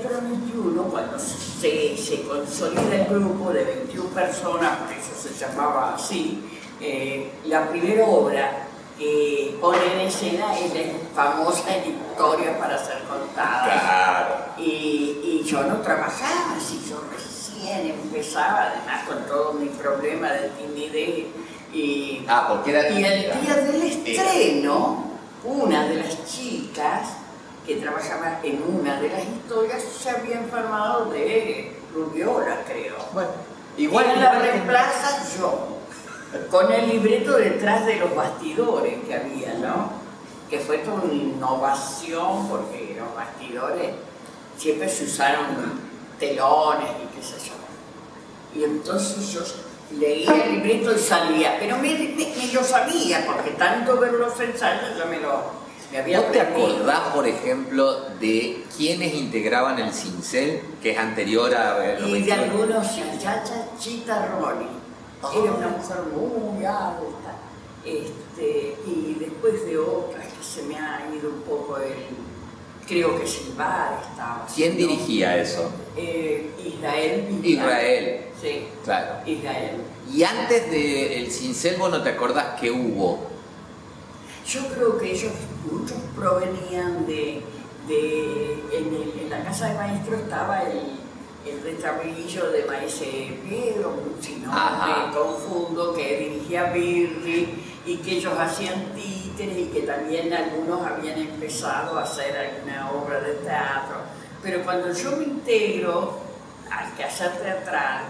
Teatro 21, cuando se consolida el grupo de 21 personas, por eso se llamaba así, la primera obra que pone en escena es la famosa Historia para ser contada. Claro. Y yo no trabajaba así, yo recién empezaba, además con todo mi problema de timidez. Porque era y el día del estreno, una de las chicas que trabajaba en una de las historias se había enfermado de rubiola, creo. Bueno, igual la reemplaza yo, con el libreto detrás de los bastidores que había, ¿no? Que fue toda una innovación, porque los bastidores siempre se usaron telones y qué sé yo. Y entonces yo leía el libreto y salía, pero me lo sabía, porque tanto ver los ensayos yo me había ¿No te aprendido. acordás, por ejemplo, de quiénes integraban el Cincel, que es anterior a los Y de 21? algunos, Chita Roli, era una mujer muy alta, y después de otras que se me ha ido un poco creo que Silvar estaba. ¿Quién dirigía eso? Israel. Israel. Sí, claro. Israel. Y antes del Cincel, ¿vos no te acordás qué hubo? Yo creo que ellos, muchos provenían en la casa de maestro estaba el retrabillo de Maese Piero, si no me confundo, que dirigía Birri y que ellos hacían títeres y que también algunos habían empezado a hacer alguna obra de teatro. Pero cuando yo me integro al quehacer teatral,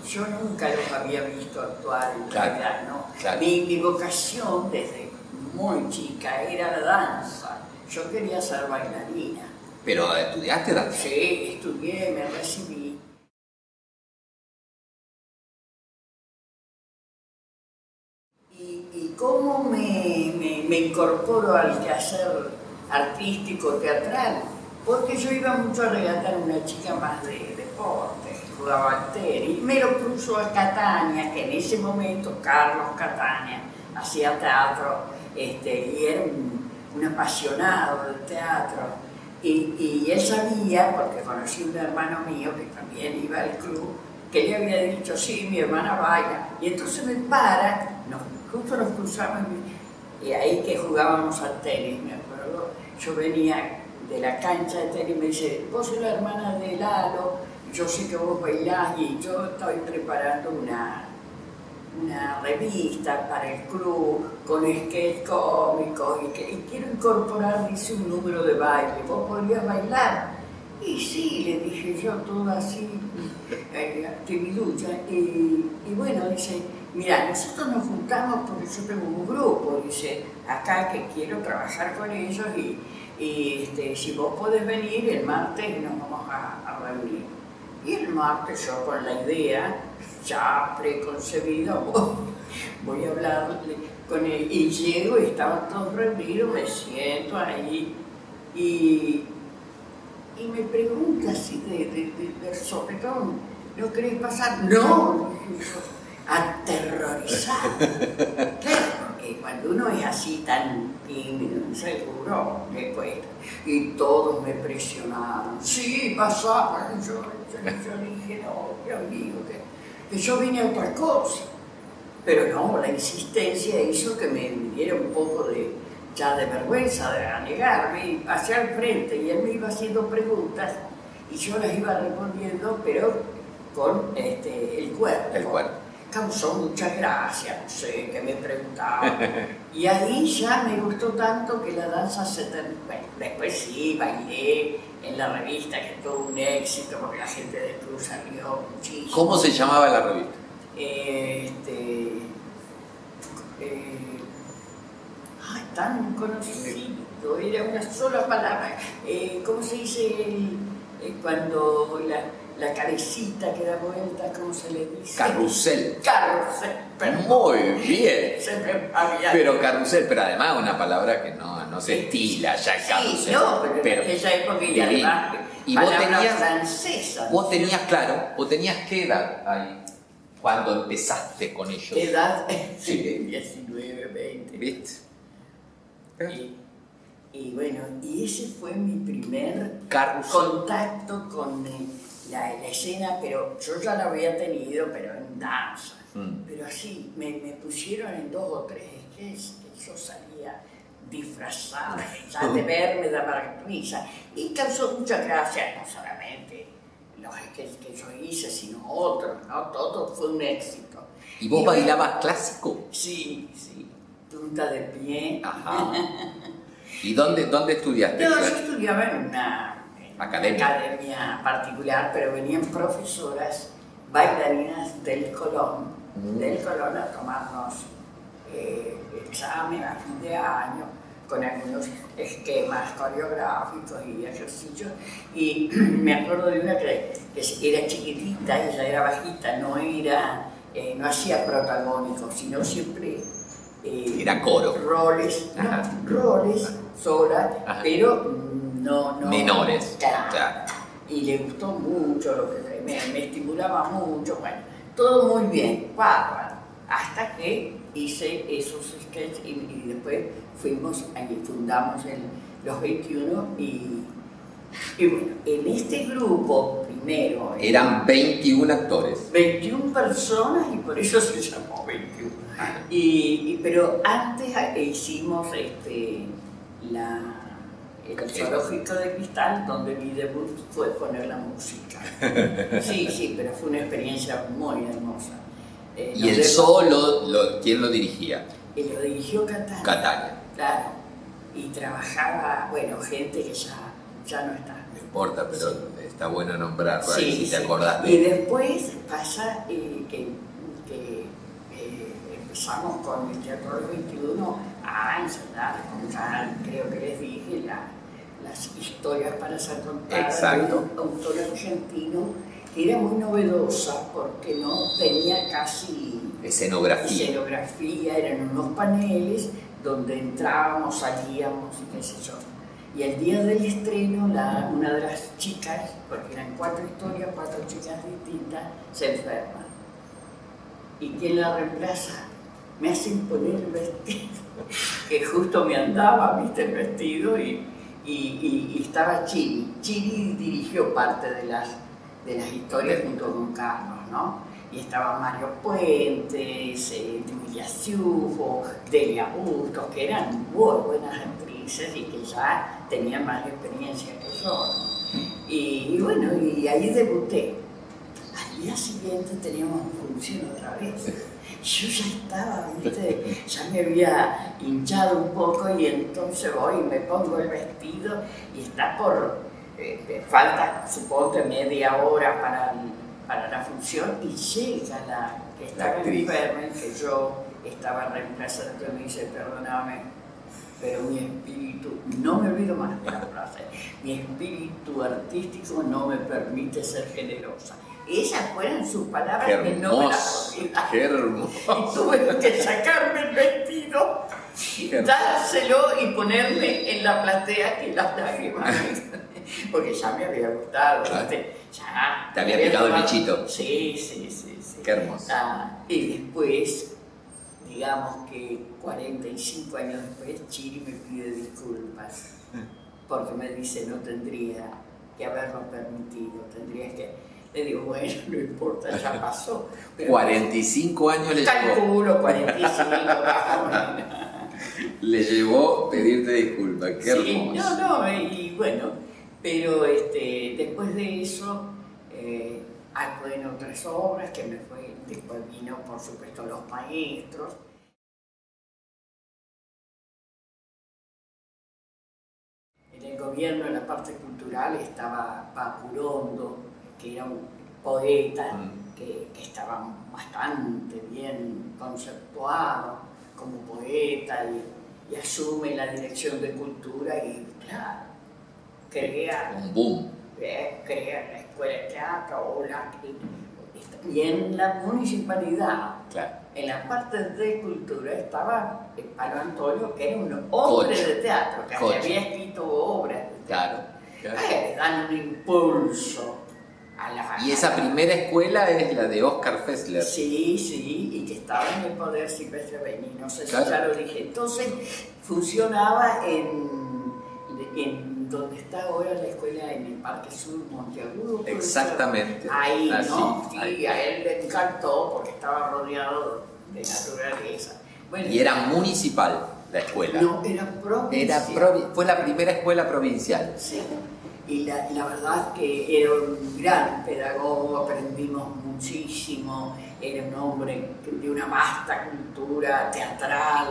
yo nunca los había visto actuar en realidad, ¿no? Claro. Mi vocación desde muy chica era la danza. Yo quería ser bailarina. ¿Pero estudiaste danza? Sí, estudié, me recibí. ¿Y cómo me incorporo al quehacer artístico, teatral? Porque yo iba mucho a regatar a una chica más de deporte, jugaba al tenis. Me lo cruzó a Catania, que en ese momento Carlos Catania hacía teatro, y era un apasionado del teatro. Y él sabía, porque conocí a un hermano mío que también iba al club, que le había dicho, sí, mi hermana baila. Y entonces me para, justo nos cruzamos, y ahí que jugábamos al tenis, me acuerdo. Yo venía de la cancha de tenis y me dice, vos sos la hermana de Lalo, yo sé que vos bailás y yo estoy preparando una revista para el club con sketch cómicos y quiero incorporar, dice, un número de baile, ¿vos podrías bailar? Y sí, le dije yo, toda así, timiducha, y bueno, dice, mira, nosotros nos juntamos porque yo tengo un grupo, dice, acá que quiero trabajar con ellos y si vos podés venir, el martes nos vamos a reunir. Y el martes yo con la idea ya preconcebida, voy a hablarle con él. Y llego y estaban todos reunidos, me siento ahí y me pregunta así de sopetón, ¿no querés pasar? No, dije yo, aterrorizado. Claro, porque cuando uno es así tan tímido, seguro, me cuesta. Y todos me presionaron, sí, pasaba. Yo dije, no, Dios mío, que yo vine a otra cosa. Pero no, la insistencia hizo que me diera un poco de vergüenza de anegarme y pasé al frente y él me iba haciendo preguntas y yo las iba respondiendo, pero con el cuerpo. El cuerpo. Causó mucha gracia, no sé, que me preguntaban. Y ahí ya me gustó tanto que la danza se terminó. Bueno, después sí, bailé en la revista, que tuvo un éxito, porque la gente del club salió muchísimo. ¿Cómo se llamaba la revista? Tan conocido, era una sola palabra. ¿Cómo se dice cuando la cabecita que da vuelta, cómo se le dice? Carrusel. Carrusel. Muy bien. Pero carrusel, pero además una palabra que no se estila ya, carrusel. Sí, no, pero en aquella época y además y vos tenías, vos tenías qué edad ahí cuando empezaste con ellos. ¿Qué edad? Sí. 19, 20. ¿Viste? Y bueno, y ese fue mi primer Carrusel. contacto con la escena, pero yo ya la había tenido, pero en danza. Pero así, me pusieron en 2 o 3 sketches que yo salía disfrazada, ya de verme daba risa. Y causó mucha gracia, no solamente los sketches que yo hice, sino otros, ¿no? Todo fue un éxito. ¿Y vos bailabas clásico? Sí, punta de pie. Ajá. ¿Y dónde estudiaste? No, yo estudiaba en una academia particular, pero venían profesoras bailarinas del Colón, a tomarnos examen a fin de año con algunos esquemas coreográficos y ejercicios. Y me acuerdo de una que era chiquitita, ella era bajita, no hacía protagónicos, sino siempre era coro. Roles sola, ajá, pero no menores. Claro. Y le gustó mucho, me estimulaba mucho, bueno, todo muy bien, bárbaro. Hasta que hice esos sketches y después fundamos los 21 y bueno, en este grupo primero eran 21 actores. 21 personas y por eso se llamó 21. Pero antes hicimos el zoológico de Cristal, donde mi debut fue poner la música. Sí, pero fue una experiencia muy hermosa. ¿Y el solo, quién lo dirigía? Lo dirigió Catania. Catania. Claro. Y trabajaba, bueno, gente que ya no está. No importa, pero sí, está bueno nombrarlo, sí, ahí si te sí. acordás de Y después pasa que empezamos con el Teatro del 21 a ensayar, creo que les dije, las historias para ser contadas de un autor argentino que era muy novedosa porque no tenía casi escenografía, eran unos paneles donde entrábamos, salíamos y qué sé yo. Y el día del estreno, una de las chicas, porque eran 4 historias, 4 chicas distintas, se enferma. ¿Y quién la reemplaza? Me hacen poner el vestido, que justo me andaba, viste, el vestido, y estaba Chiri. Chiri dirigió parte de las historias junto con Carlos, ¿no? Y estaban Mario Puentes, Emilia Ciufo, Delia Bustos, que eran muy buenas actrices y que ya tenían más experiencia que yo, ¿no? Y bueno, y ahí debuté. Al día siguiente teníamos función otra vez. Yo ya estaba, ¿viste? Ya me había hinchado un poco y entonces voy y me pongo el vestido y está falta, supongo, media hora para la función y llega la que estaba enferma y que yo estaba reemplazando y me dice, perdóname, pero mi espíritu, no me olvido más de la frase, mi espíritu artístico no me permite ser generosa. Esas fueron sus palabras que no me las olvidaba. ¡Qué hermoso! Y tuve que sacarme el vestido, dárselo y ponerme en la platea que las lágrimas, porque ya me había gustado, ¿viste? Ya te había picado el bichito. Sí. ¡Qué hermoso! Y después, digamos que 45 años después, Chiri me pide disculpas, porque me dice, no tendría que haberlo permitido, tendrías que... Le digo, bueno, no importa, ya pasó. Pero 45 años le llevó. Calculo, 45. Le llevó pedirte disculpas, qué hermoso. No, y bueno, pero después de eso, actué en otras obras que me fue, después vino, por supuesto, Los Maestros. En el gobierno, en la parte cultural, estaba Pacurondo, que era un poeta que estaba bastante bien conceptuado como poeta y asume la dirección de cultura y, claro, crea un boom. Crea la escuela de teatro y en la municipalidad, claro, en la parte de cultura estaba Palo Antonio, que era un hombre de teatro, que había escrito obras de teatro. Claro. Le dan un impulso. Y esa primera escuela es la de Oscar Fessler. Sí, y que estaba en el poder Silvestre Beni, no sé si ya lo dije. Entonces funcionaba en en donde está ahora la escuela en el Parque Sur Monteagudo. Exactamente. Ahí, así, ¿no? Sí, ahí. a él le encantó porque estaba rodeado de naturaleza. Bueno, Y era municipal la escuela. no, era provincial. Fue la primera escuela provincial. Sí. Y la verdad que era un gran pedagogo, aprendimos muchísimo, era un hombre de una vasta cultura teatral,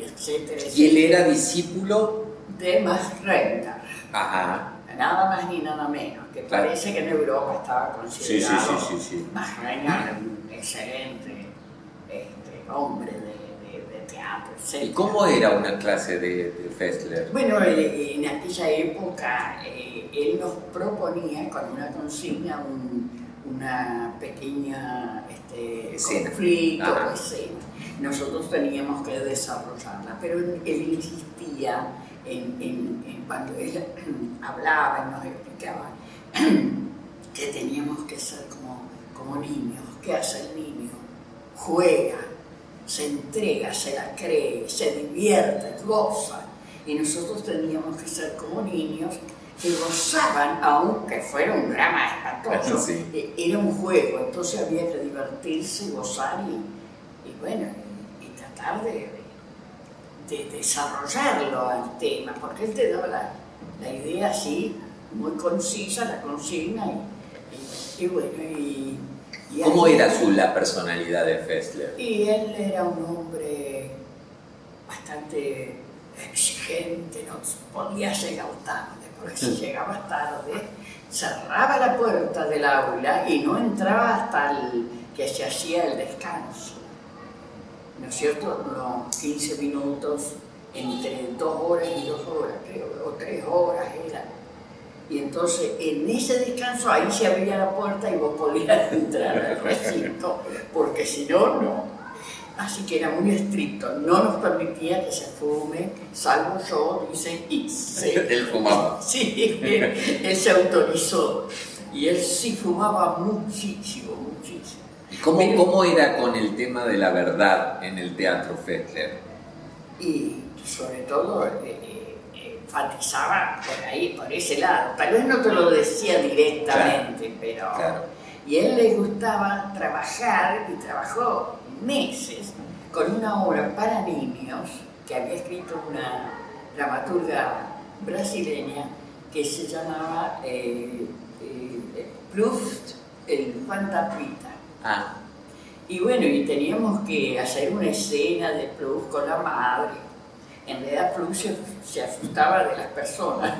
etcétera, Y él etcétera. era discípulo. De Max Reinhardt. Ajá. Nada más ni nada menos, que Claro. parece que en Europa estaba considerado Sí. Max Reinhardt un excelente hombre de teatro, etc. ¿Y cómo era una clase de Fessler? Bueno, en aquella época él nos proponía con una consigna una pequeña Escena. conflicto Ajá. o escena. Nosotros teníamos que desarrollarla, pero él insistía cuando él hablaba y nos explicaba que teníamos que ser como niños. ¿Qué hace el niño? Juega, se entrega, se la cree, se divierte, goza. Y nosotros teníamos que ser como niños que gozaban, aunque fuera un drama espantoso. Sí. Era un juego, entonces había que divertirse, gozar y bueno, y tratar de desarrollarlo al tema, porque él te daba la idea así, muy concisa, la consigna, y bueno, ¿Cómo ahí- era la personalidad de Fessler? Y él era un hombre bastante exigente, no podía llegar tarde, porque si llegaba tarde, cerraba la puerta del aula y no entraba hasta que se hacía el descanso. ¿No es cierto? Unos 15 minutos, entre 2 horas y 2 horas, creo, o 3 horas era. Y entonces, en ese descanso, ahí se abría la puerta y vos podías entrar al recinto, porque si no, no. Así que era muy estricto, no nos permitía que se fume, salvo yo, dice, y Él fumaba. Sí, él se autorizó. Y él sí fumaba muchísimo. ¿Y cómo era con el tema de la verdad en el teatro Fessler? Y sobre todo enfatizaba por ese lado. Tal vez no te lo decía directamente, pero... Claro. Y a él le gustaba trabajar, y trabajó meses, con una obra para niños que había escrito una dramaturga brasileña que se llamaba Proust, el fantasmita. Ah, Y bueno, y teníamos que hacer una escena de Proust con la madre. En realidad Proust se asustaba de las personas.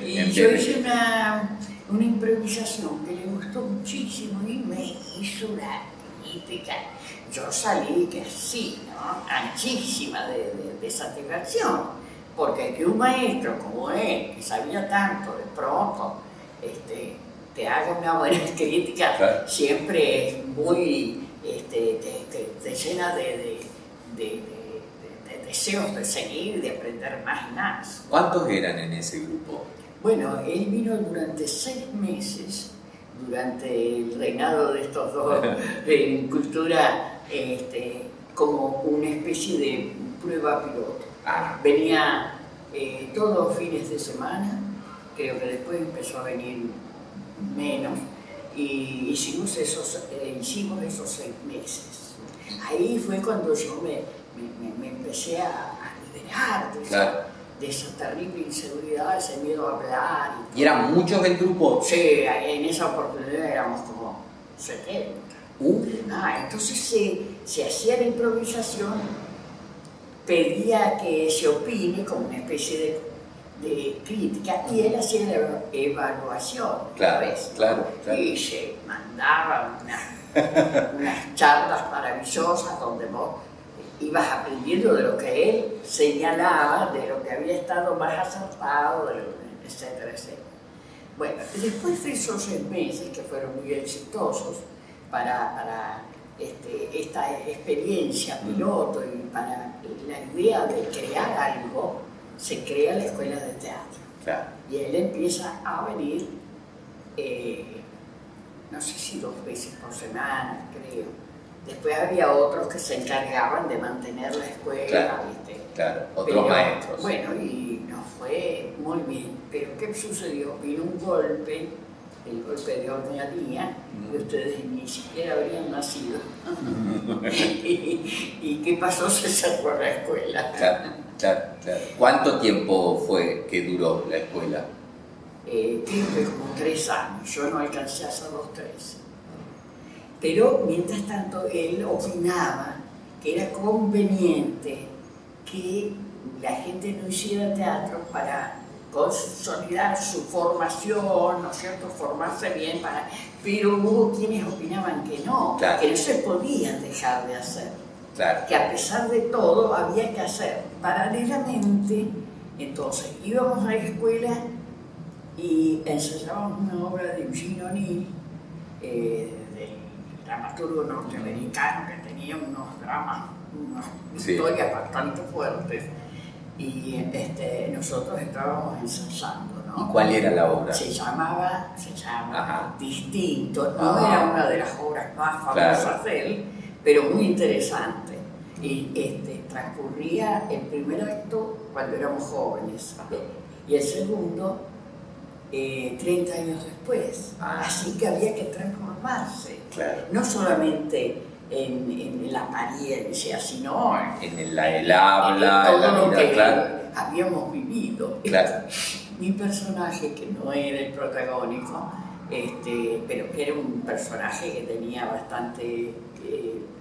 Y yo hice una improvisación que le gustó muchísimo y me hizo una crítica. Yo salí que así, ¿no? Anchísima de satisfacción, porque que un maestro como él, que sabía tanto, de pronto te haga una buena crítica, claro, siempre es muy, te llena de deseos de seguir, de aprender más y más. ¿Cuántos eran en ese grupo? Bueno, él vino durante 6 meses, durante el reinado de estos dos, en cultura, como una especie de prueba piloto. Ah, Venía todos los fines de semana, creo que después empezó a venir menos, y hicimos esos 6 meses. Ahí fue cuando yo me empecé a liberar de esa terrible inseguridad, ese miedo a hablar. ¿Y eran muchos del grupo? Sí, en esa oportunidad éramos como 70. Entonces se hacía la improvisación, pedía que se opine como una especie de crítica, y él hacía la evaluación. Claro. Y se mandaba unas charlas maravillosas donde vos ibas aprendiendo de lo que él señalaba, de lo que había estado más acertado, etcétera, etcétera. Bueno, después de esos 6 meses, que fueron muy exitosos para esta experiencia piloto y para la idea de crear algo, se crea la escuela de teatro. Claro. Y él empieza a venir, no sé si 2 veces por semana, creo. Después había otros que se encargaban de mantener la escuela, Claro. ¿viste? Claro, otros maestros. Bueno, y nos fue muy bien. Pero ¿qué sucedió? Vino un golpe, el golpe de Ordeñanía, que ustedes ni siquiera habrían nacido. ¿Y qué pasó? Se cerró la escuela. Claro, claro, claro. ¿Cuánto tiempo fue que duró la escuela? Creo que como 3 años. Yo no alcancé a hacer los 3. Pero mientras tanto él opinaba que era conveniente que la gente no hiciera teatro para consolidar su formación, ¿no es cierto?, formarse bien, pero hubo quienes opinaban que no, claro, que no se podían dejar de hacer, claro, que a pesar de todo había que hacer. Paralelamente, entonces íbamos a la escuela y ensayábamos una obra de Eugene O'Neill, del dramaturgo norteamericano, que tenía unos dramas, unas historias bastante fuertes, y nosotros estábamos ensayando, ¿no? ¿Y cuál era la obra? Se llama Ajá. Distinto, no era una de las obras más famosas de él, pero muy interesante. Y transcurría el primer acto cuando éramos jóvenes, y el segundo 30 años después. Así que había que transformarse, claro, no solamente en la apariencia, sino en el habla, en todo en la lo vida, que claro, habíamos vivido. claro. Mi personaje, que no era el protagónico, pero que era un personaje que tenía bastante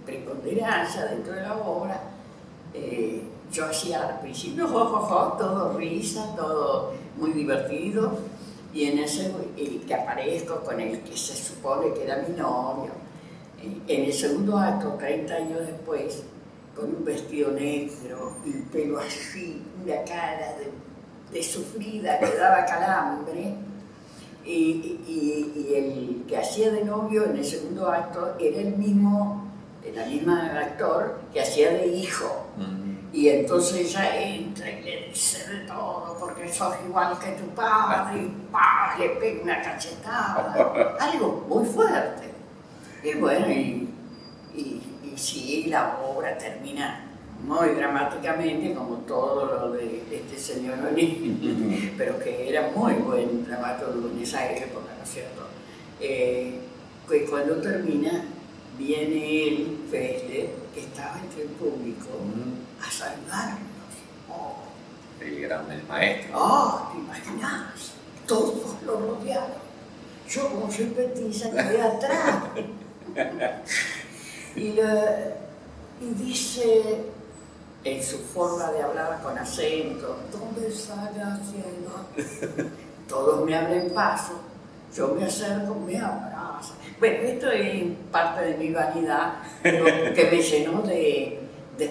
preponderancia dentro de la obra, yo hacía al principio todo risa, todo muy divertido, y en ese que aparezco con el que se supone que era mi novio. En el segundo acto, 30 años después, con un vestido negro y el pelo así, una cara de sufrida que daba calambre, y el que hacía de novio en el segundo acto era el mismo actor que hacía de hijo. Y entonces ella entra y le dice de todo, porque sos igual que tu padre, y ¡pah!, le pega una cachetada, algo muy fuerte. Y bueno, y sí, la obra termina muy dramáticamente, como todo lo de este señor O'Neill, pero que era muy buen dramaturgo en esa época, ¿no es cierto? Que cuando termina, viene el Fessler, que estaba entre el público, a saludarnos. Oh. El maestro. Oh, ¿te imaginas? Todos lo rodearon. Yo, como soy petiza, quedé atrás. Y dice, en su forma de hablar con acento, ¿dónde sale haciendo? Todos me abren paso, yo me acerco, me abrazo. Bueno, esto es parte de mi vanidad, que me llenó de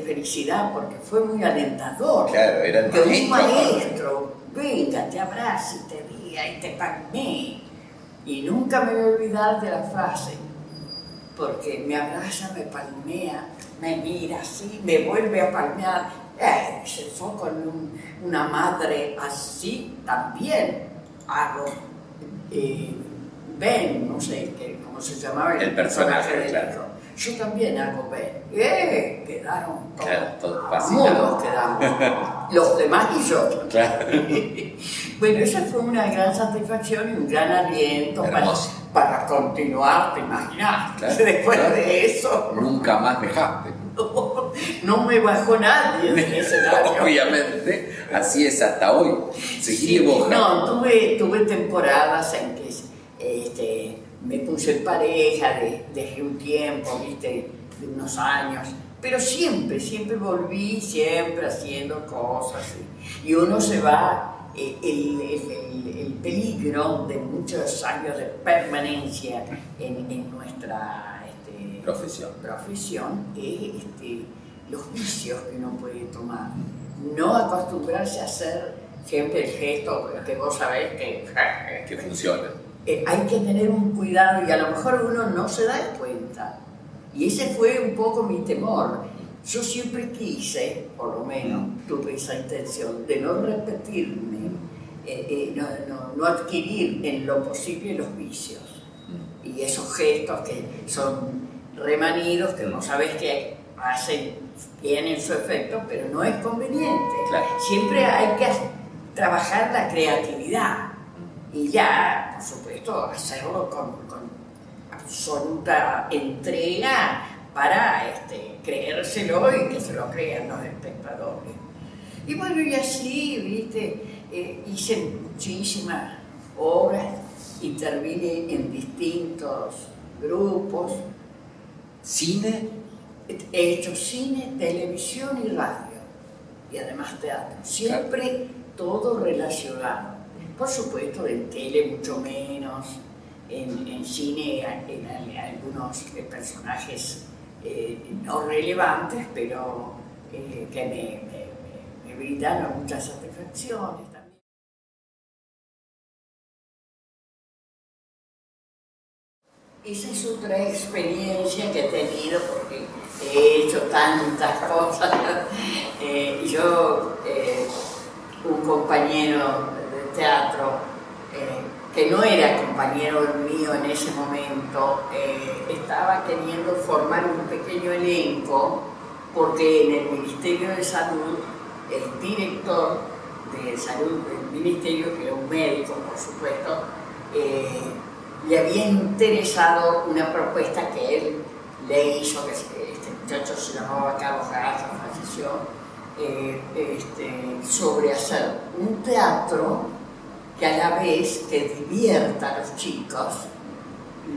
felicidad, porque fue muy alentador. Claro, era el que maestro. un maestro venga, te abrace y te diga y te palmee. Y nunca me voy a olvidar de la frase, porque me abraza, me palmea, me mira así, me vuelve a palmear. Se fue con una madre así también. Hago Ben, no sé cómo se llamaba el personaje del claro. hijo. Yo también hago Ben. Quedaron todos fascinados. Quedamos. Los demás y yo. Claro. Bueno, esa fue una gran satisfacción y un gran aliento para continuar, te imaginas. Claro, después de eso. Nunca más dejaste. No me bajó nadie del escenario. Obviamente, así es hasta hoy. Seguimos. No, tuve temporadas en que me puse en pareja, dejé un tiempo, ¿viste?, de unos años, pero siempre volví, siempre haciendo cosas. Y uno se va, el peligro de muchos años de permanencia en nuestra profesión es los vicios que uno puede tomar. No acostumbrarse a hacer siempre el gesto que vos sabés que funciona. Hay que tener un cuidado y a lo mejor uno no se da cuenta. Y ese fue un poco mi temor. Yo siempre quise, por lo menos, tuve esa intención de no repetirme, no adquirir en lo posible los vicios. Y esos gestos que son remanidos que no sabes que tienen su efecto, pero no es conveniente. Claro. Siempre hay que trabajar la creatividad y ya, por supuesto, hacerlo con absoluta entrega para creérselo y que se lo crean los espectadores. Y bueno, y así, viste, hice muchísimas obras, intervine en distintos grupos. ¿Cine? He hecho cine, televisión y radio, y además teatro, siempre todo relacionado. Por supuesto, en tele mucho menos, en cine en algunos personajes no relevantes, pero que me brindaron muchas satisfacciones también. Esa es otra experiencia que he tenido porque he hecho tantas cosas. Un compañero de teatro, que no era compañero mío en ese momento, estaba queriendo formar un pequeño elenco porque en el Ministerio de Salud, el director de salud del ministerio, que era un médico, por supuesto, le había interesado una propuesta que él le hizo, que este muchacho se llamaba Carlos Garza, falleció, sobre hacer un teatro que a la vez que divierta a los chicos,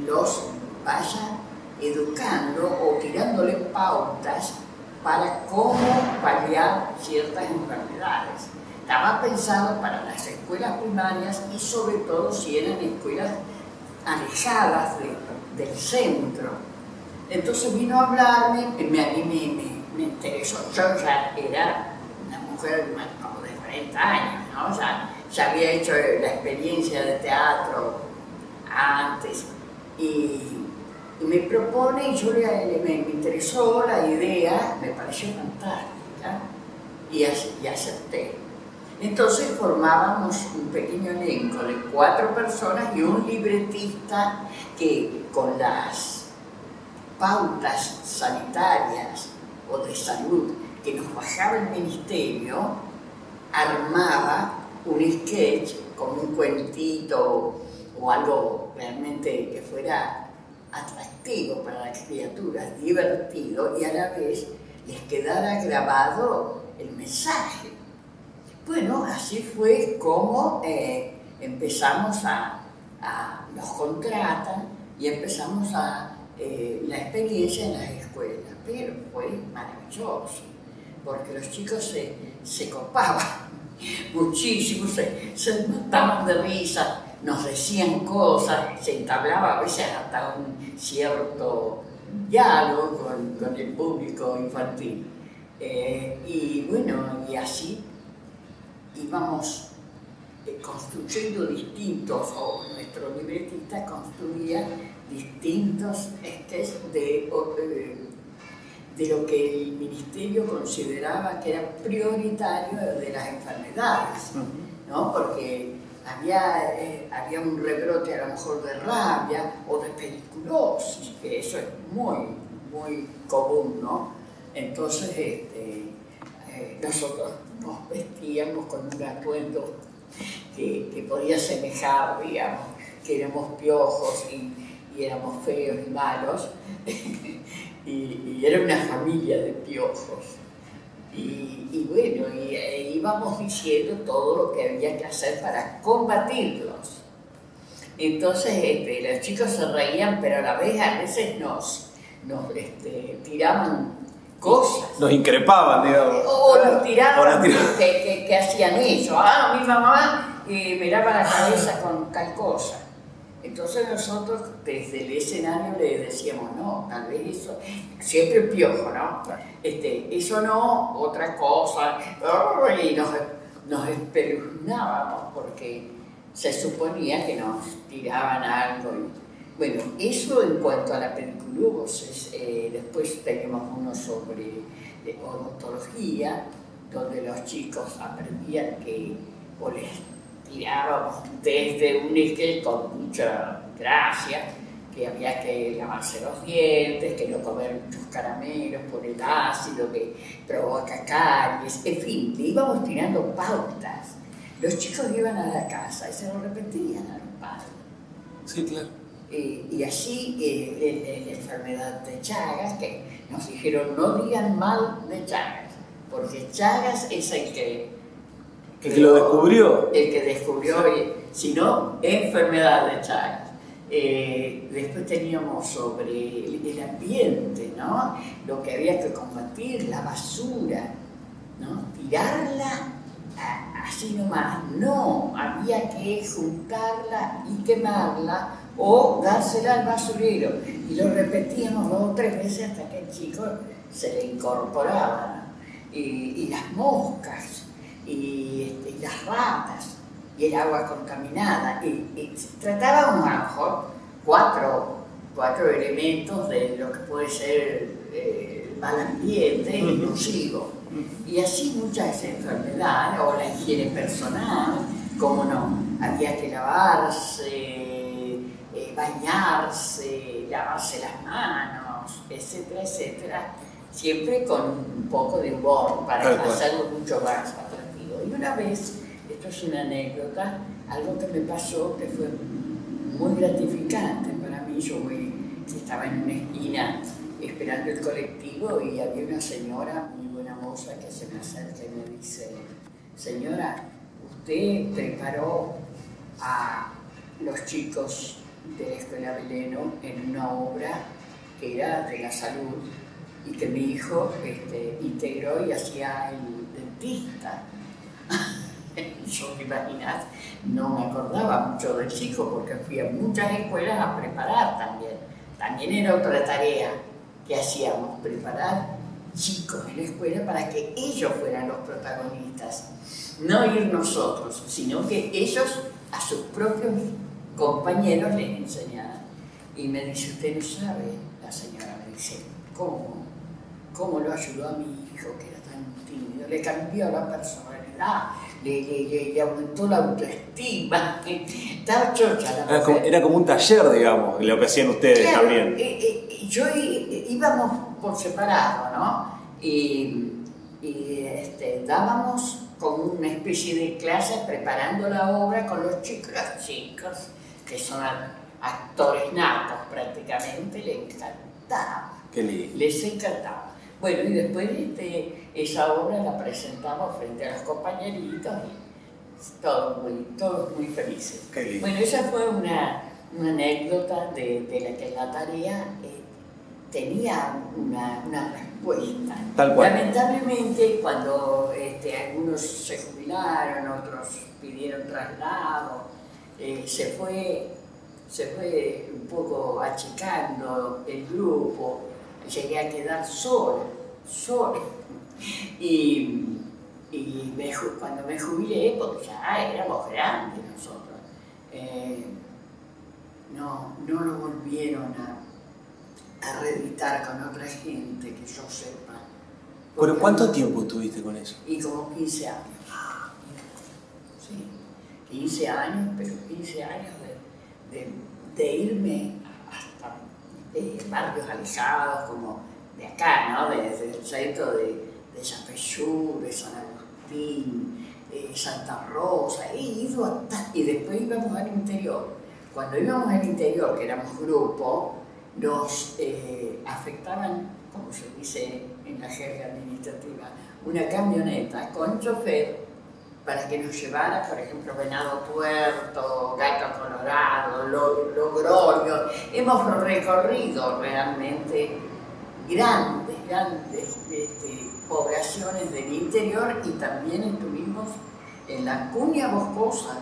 los vaya educando o tirándole pautas para cómo paliar ciertas enfermedades. Estaba pensado para las escuelas primarias y sobre todo si eran escuelas alejadas del centro. Entonces vino a hablarme, a mí me interesó. Yo ya era una mujer como de 40 años, ¿no? Ya había hecho la experiencia de teatro antes y me propone, y me interesó la idea, me pareció fantástica y acepté. Entonces formábamos un pequeño elenco de 4 personas y un libretista que con las pautas sanitarias o de salud que nos bajaba el ministerio, armaba un sketch con un cuentito o algo realmente que fuera atractivo para las criaturas, divertido, y a la vez les quedara grabado el mensaje. Bueno, así fue como empezamos nos contratan y empezamos la experiencia en las escuelas, pero fue maravilloso, porque los chicos se copaban muchísimo, se mataban de risa, nos decían cosas, se entablaba a veces hasta un cierto diálogo con el público infantil. Y bueno, y así íbamos construyendo distintos, o nuestro libretista construía distintos sketches de lo que el ministerio consideraba que era prioritario de las enfermedades, ¿no? Porque había un rebrote a lo mejor de rabia o de pediculosis, que eso es muy, muy común, ¿no? Entonces nosotros nos vestíamos con un atuendo que podía semejar, digamos, que éramos piojos y éramos feos y malos, y era una familia de piojos. Y bueno, íbamos diciendo todo lo que había que hacer para combatirlos. Entonces los chicos se reían, pero a la vez a veces nos tiraban cosas. Nos increpaban, digamos. O nos tiraban que hacían eso. Mi mamá me lava la cabeza con tal cosa. Entonces nosotros desde el escenario le decíamos, no, tal vez eso, siempre piojo, ¿no? Eso no, otra cosa. Y nos espeluznábamos porque se suponía que nos tiraban algo. Bueno, eso en cuanto a la pediculosis. Después tenemos uno sobre odontología, donde los chicos aprendían que les tirábamos desde un sketch con mucha gracia, que había que lavarse los dientes, que no comer muchos caramelos por el ácido que provoca caries, en fin, le íbamos tirando pautas. Los chicos iban a la casa y se lo repetían a los padres. Sí, claro. Y así la enfermedad de Chagas, que nos dijeron no digan mal de Chagas, porque Chagas es el que lo descubrió. El que descubrió, sino enfermedad de Chagas. Después teníamos sobre el ambiente, ¿no? Lo que había que combatir, la basura, ¿no? Tirarla así nomás, no, había que juntarla y quemarla o dársela al basurero. Y lo repetíamos 2 o 3 veces hasta que el chico se le incorporaba, ¿no? Y las moscas, y las ratas, y el agua contaminada. Y tratábamos a lo mejor 4 elementos de lo que puede ser el mal ambiente nocivo. Y así muchas enfermedades, o la higiene personal, como no, había que lavarse, bañarse, lavarse las manos, etcétera, etcétera, siempre con un poco de humor para hacerlo mucho más atractivo. Y una vez, esto es una anécdota, algo que me pasó que fue muy gratificante para mí. Yo estaba en una esquina esperando el colectivo y había una señora, muy buena moza, que se me acerca y me dice: señora, usted preparó a los chicos de la Escuela Veleno en una obra que era de la salud y que mi hijo integró y hacía el dentista. Yo, te imaginas, no me acordaba mucho del chico porque fui a muchas escuelas a preparar también. También era otra tarea que hacíamos, preparar chicos en la escuela para que ellos fueran los protagonistas. No ir nosotros, sino que ellos a sus propios compañeros les enseñaran. Y me dice: usted no sabe, la señora me dice, ¿cómo lo ayudó a mi hijo que era tan tímido? Le cambió la personalidad, le aumentó la autoestima. Estaba chocha la mujer. Era como un taller, digamos, lo que hacían ustedes, claro, también. Íbamos por separado, ¿no? Y dábamos como una especie de clase preparando la obra con los chicos, que son actores natos prácticamente, les encantaba. Qué lindo. Les encantaba. Bueno, y después esa obra la presentamos frente a los compañeritos y todos muy felices. Qué lindo. Bueno, esa fue una anécdota de la que la tarea tenía una respuesta. Tal cual. Lamentablemente, cuando algunos se jubilaron, otros pidieron traslado, se fue un poco achicando el grupo, llegué a quedar solo. Y cuando me jubilé, porque ya éramos grandes nosotros, no lo volvieron a reeditar con otra gente que yo sepa. ¿Pero cuánto tiempo estuviste con eso? Y como 15 años. Sí, 15 años, pero 15 años de irme hasta barrios alejados, como de acá, ¿no? Desde el centro de Yapeyú, de San Agustín, Santa Rosa, he ido hasta, y después íbamos al interior. Cuando íbamos al interior, que éramos grupo, nos afectaban, como se dice en la jerga administrativa, una camioneta con chofer para que nos llevara, por ejemplo, Venado Tuerto, Gato Colorado, Logroño. Hemos recorrido realmente grandes poblaciones del interior y también estuvimos en la Cuña Boscosa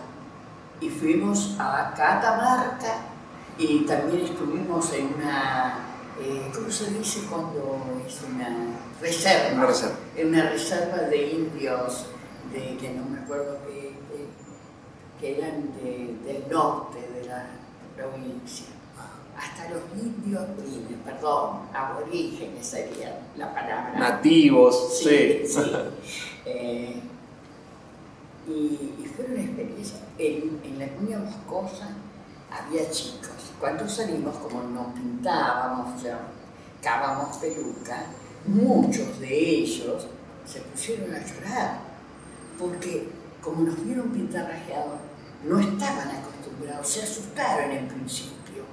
y fuimos a Catamarca y también estuvimos en una, ¿cómo se dice cuando es una reserva? Una reserva. En una reserva de indios, que no me acuerdo que eran del norte de la provincia. Hasta los indios, aborígenes sería la palabra. Nativos, sí. Y fue una experiencia. En la Cuña Boscosa había chicos. Cuando salimos, como nos pintábamos, ya cábamos peluca, muchos de ellos se pusieron a llorar, porque como nos vieron pintarrajeados, no estaban acostumbrados, se asustaron en principio.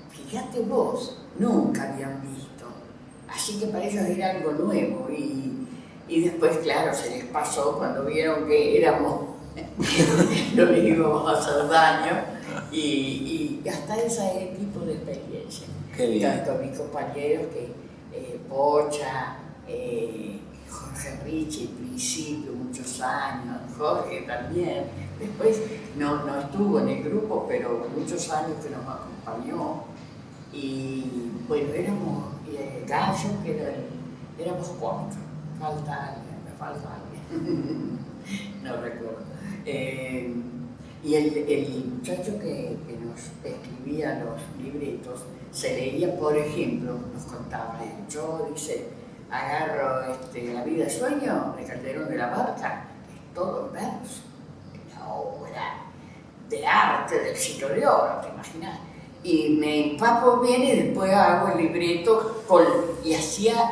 Fíjate vos, nunca habían visto. Así que para ellos era algo nuevo y después, claro, se les pasó cuando vieron que éramos, no les íbamos a hacer daño y hasta ese tipo de experiencia. Qué bien. Con mis compañeros que Pocha, Jorge Ricci, al principio, muchos años, Jorge también. Después no estuvo en el grupo, pero muchos años que nos acompañó. Y bueno, éramos Gallo, que éramos 4. Falta alguien. No recuerdo. Y el muchacho que nos escribía los libretos, se leía, por ejemplo, nos contaba él, yo, dice, agarro La vida sueño de Calderón de la Barca, es todo en verso, una obra de arte del siglo de oro, ¿te imaginas? Y me empapo bien y después hago el libreto y hacía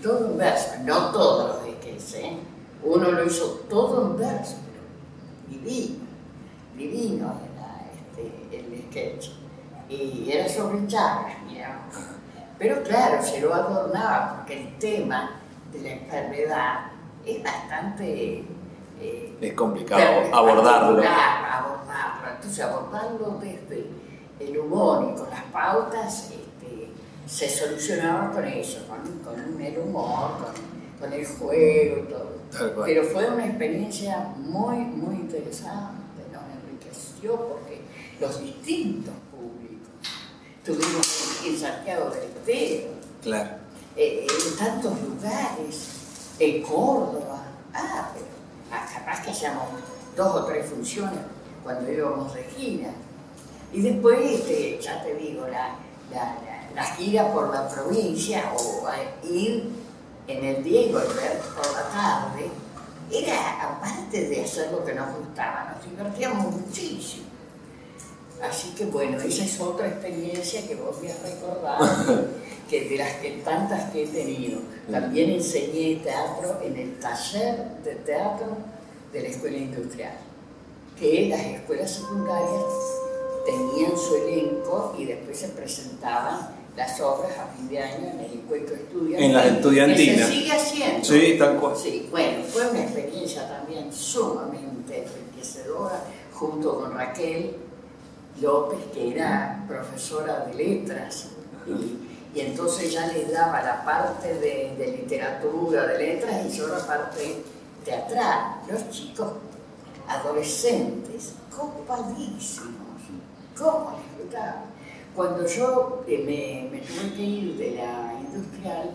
todo en verso, no todos los de Quez, uno lo hizo todo en verso, pero divino era el sketch. Y era sobre Chagas, digamos. Pero claro, se lo adornaba porque el tema de la enfermedad es bastante... es complicado abordarlo. Entonces, abordarlo desde el humor y con las pautas se solucionaba con eso, con el humor, con el juego y todo. Pero fue una experiencia muy, muy interesante, nos enriqueció porque los distintos públicos, estuvimos en Santiago del Estero, Claro. En tantos lugares, en Córdoba, pero capaz que hacíamos 2 o 3 funciones cuando íbamos de gira. Y después, ya te digo, la gira por la provincia o ir en el día y volver por la tarde, era, aparte de hacer lo que nos gustaba, nos divertíamos muchísimo. Así que bueno, esa es otra experiencia que vos me has recordado, que de las tantas que he tenido. También enseñé teatro en el taller de teatro de la Escuela Industrial, que las escuelas secundarias tenían su elenco y después se presentaban las obras a fin de año en el encuentro estudiantil. En la estudiantina. Que se sigue haciendo. Sí, tal cual. Sí, bueno, fue una experiencia también sumamente enriquecedora, junto con Raquel López, que era profesora de letras. Y entonces ya les daba la parte de literatura, de letras, y yo la parte teatral. Los chicos adolescentes, copadísimos. ¿Cómo les gustaba? Cuando yo me tuve que ir de la industrial,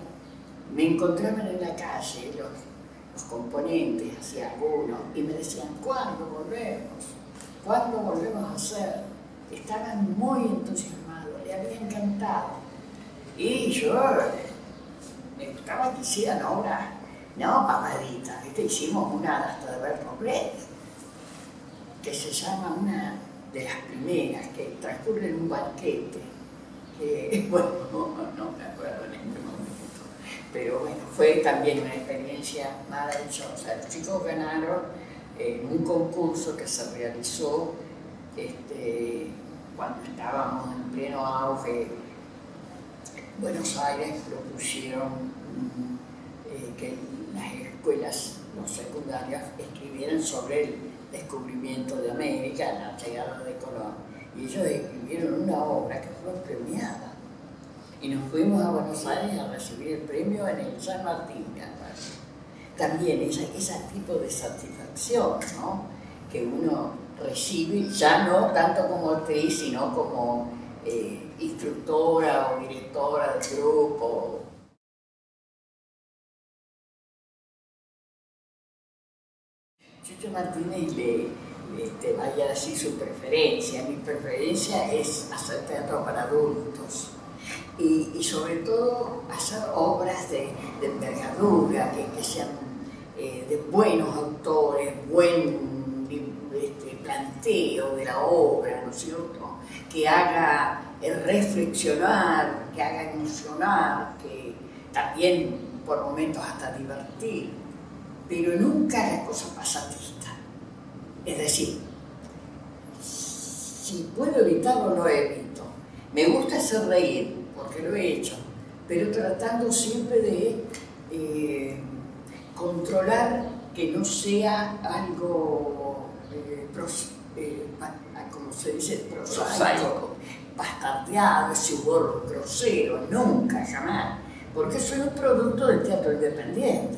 me encontraban en la calle los componentes, hacía algunos, y me decían, ¿cuándo volvemos? ¿Cuándo volvemos a hacer? Estaban muy entusiasmados, les había encantado. Y yo me gustaba que hicieran obras, no papaditas, ¿viste? Hicimos una hasta de Bertolt Brecht, que se llama una de las primeras, que transcurre en un banquete, que, bueno, no me acuerdo en este momento, pero bueno, fue también una experiencia maravillosa. Los chicos ganaron en un concurso que se realizó cuando estábamos en pleno auge. En Buenos Aires propusieron que las escuelas no secundarias escribieran sobre el descubrimiento de América, la llegada de Colón, y ellos escribieron una obra que fue premiada. Y nos fuimos a Buenos Aires a recibir el premio en el San Martín. También ese tipo de satisfacción, ¿no?, que uno recibe, ya no tanto como actriz, sino como instructora o directora del grupo. Chucho Martínez vaya así su preferencia. Mi preferencia es hacer teatro para adultos y sobre todo hacer obras de envergadura, que sean de buenos autores, buen planteo de la obra, ¿no es cierto? que haga reflexionar, que haga emocionar, que también por momentos hasta divertir, pero nunca la cosa pasatista. Es decir, si puedo evitarlo, lo evito. Me gusta hacer reír, porque lo he hecho, pero tratando siempre de controlar que no sea algo, como se dice, prosaico, bastardeado, ese humor grosero, nunca, jamás. Porque soy un producto del teatro independiente,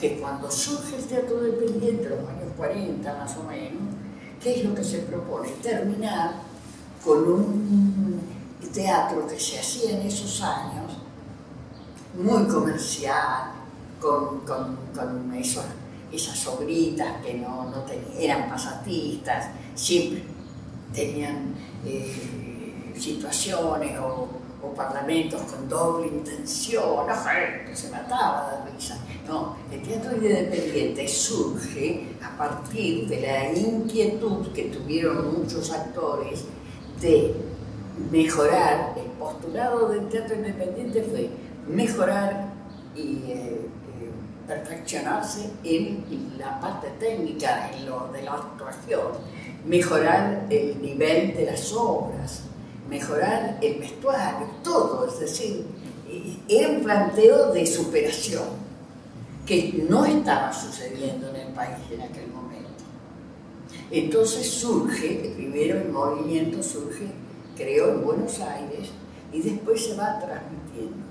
que cuando surge el teatro independiente, los años 40 más o menos, ¿qué es lo que se propone? Terminar con un teatro que se hacía en esos años, muy comercial, con esas obritas que no eran pasatistas, siempre tenían situaciones o parlamentos con doble intención, la gente se mataba de risa. No, el teatro independiente surge a partir de la inquietud que tuvieron muchos actores de mejorar. El postulado del teatro independiente fue mejorar y perfeccionarse en la parte técnica, en lo de la actuación, mejorar el nivel de las obras, mejorar el vestuario, todo, es decir, era un planteo de superación que no estaba sucediendo en el país en aquel momento. Entonces surge, primero el movimiento surge, creo, en Buenos Aires y después se va transmitiendo.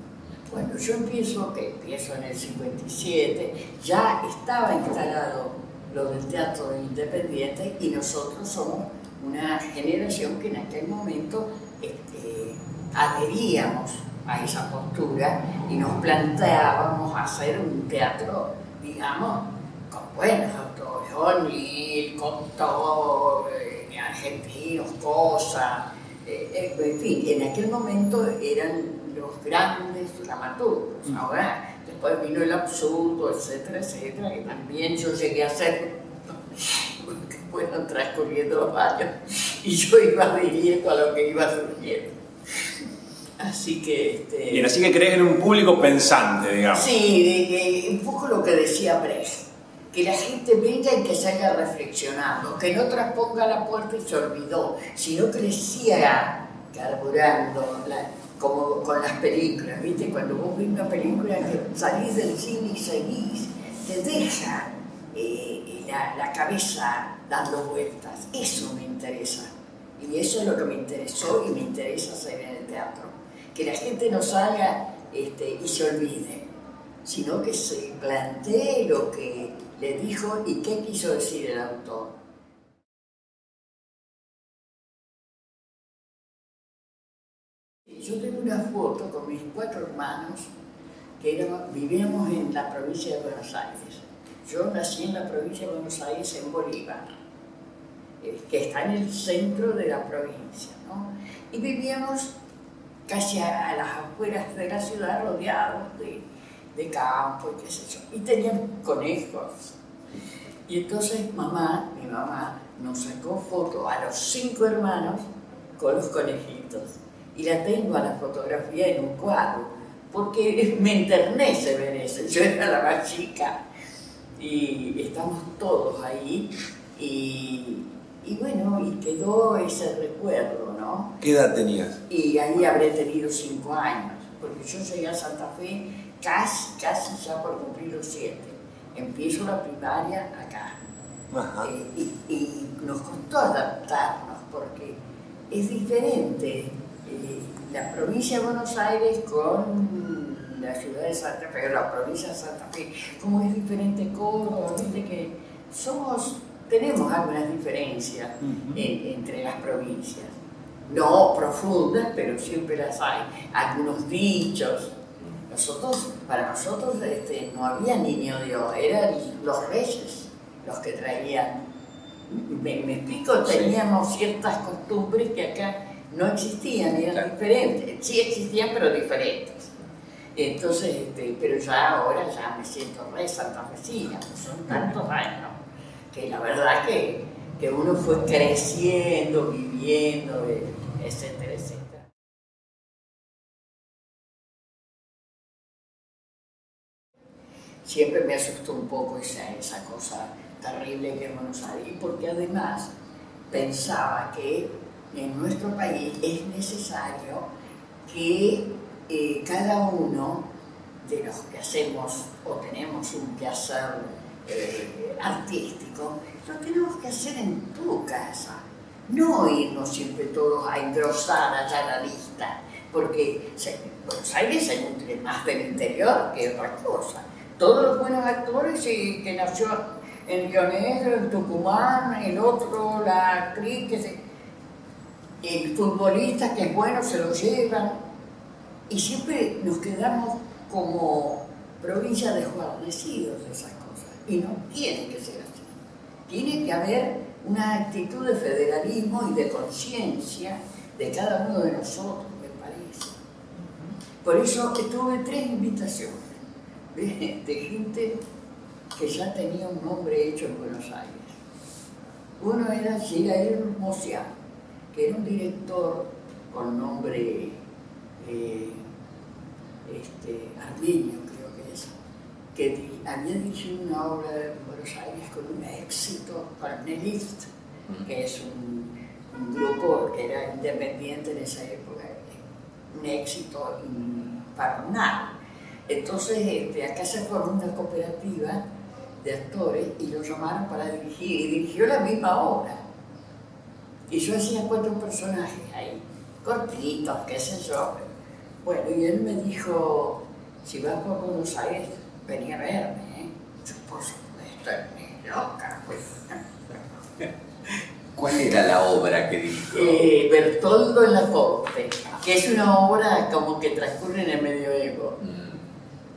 Cuando yo empiezo en el 57, ya estaba instalado lo del teatro independiente y nosotros somos una generación que en aquel momento adheríamos a esa postura y nos planteábamos hacer un teatro, digamos, con buenos actores, O'Neill, Cocteau, argentinos, Cosa, en fin, en aquel momento eran los grandes dramaturgos. Ahora, después vino el absurdo, etcétera, etcétera, que también yo llegué a hacer, porque fueron transcurriendo los años y yo iba adhiriendo a lo que iba surgiendo. Así que... Bien, así que crees en un público pensante, digamos. Sí, un poco lo que decía Brecht, que la gente venga y que salga reflexionando, que no trasponga la puerta y se olvidó, sino que le siga carburando, como con las películas, ¿viste? Cuando vos ves una película que salís del cine y seguís, te deja la cabeza dando vueltas. Eso me interesa. Y eso es lo que me interesó y me interesa hacer en el teatro. Que la gente no salga y se olvide, sino que se plantee lo que le dijo y qué quiso decir el autor. Yo tengo una foto con mis 4 hermanos que vivíamos en la provincia de Buenos Aires. Yo nací en la provincia de Buenos Aires, en Bolívar, que está en el centro de la provincia, ¿no? Y vivíamos casi a las afueras de la ciudad, rodeados de campo y qué sé yo. Y tenían conejos. Y entonces mi mamá, nos sacó foto a los 5 hermanos con los conejitos. Y la tengo a la fotografía en un cuadro, porque me enternece ver eso. Yo era la más chica y estamos todos ahí y bueno, y quedó ese recuerdo, ¿no? ¿Qué edad tenías? Y ahí habré tenido 5 años, porque yo llegué a Santa Fe casi ya por cumplir los 7. Empiezo la primaria acá. Y nos costó adaptarnos, porque es diferente la provincia de Buenos Aires con la ciudad de Santa Fe, la provincia de Santa Fe, como es diferente Córdoba, viste que tenemos algunas diferencias entre las provincias, no profundas, pero siempre las hay, algunos dichos. Para nosotros no había niño Dios, eran los reyes los que traían. Me explico, teníamos ciertas costumbres que acá no existían, eran diferentes. Sí existían, pero diferentes. Entonces, pero ya ahora ya me siento re santafesina, pues son tantos años que la verdad que que uno fue creciendo, viviendo, etcétera, etcétera. Siempre me asustó un poco esa cosa terrible que es Buenos Aires, porque además pensaba que en nuestro país es necesario que cada uno de los que hacemos o tenemos un quehacer artístico, lo tenemos que hacer en tu casa, no irnos siempre todos a engrosar allá la lista, porque Buenos Aires hay mucho más del interior que otra cosa. Todos los buenos actores que nació en Río Negro, en Tucumán, el otro, la actriz, el futbolista que es bueno, se lo llevan. Y siempre nos quedamos como provincia desguarnecidos de esas cosas. Y no tiene que ser así. Tiene que haber una actitud de federalismo y de conciencia de cada uno de nosotros, me parece. Por eso tuve 3 invitaciones de gente que ya tenía un nombre hecho en Buenos Aires. Uno era Girael Mosián, que era un director con nombre armenio, creo que es, que había dirigido una obra en Buenos Aires con un éxito, para Nelift, que es un grupo que era independiente en esa época, un éxito infernal. Entonces acá se formó una cooperativa de actores y lo llamaron para dirigir, y dirigió la misma obra. Y yo hacía 4 personajes ahí, cortitos, qué sé yo. Bueno, y él me dijo, si vas por Buenos Aires, vení a verme, ¿eh? Yo, por supuesto, eres loca, pues. ¿Cuál era la obra que dirigió? Bertoldo en la corte, que es una obra como que transcurre en el medioevo.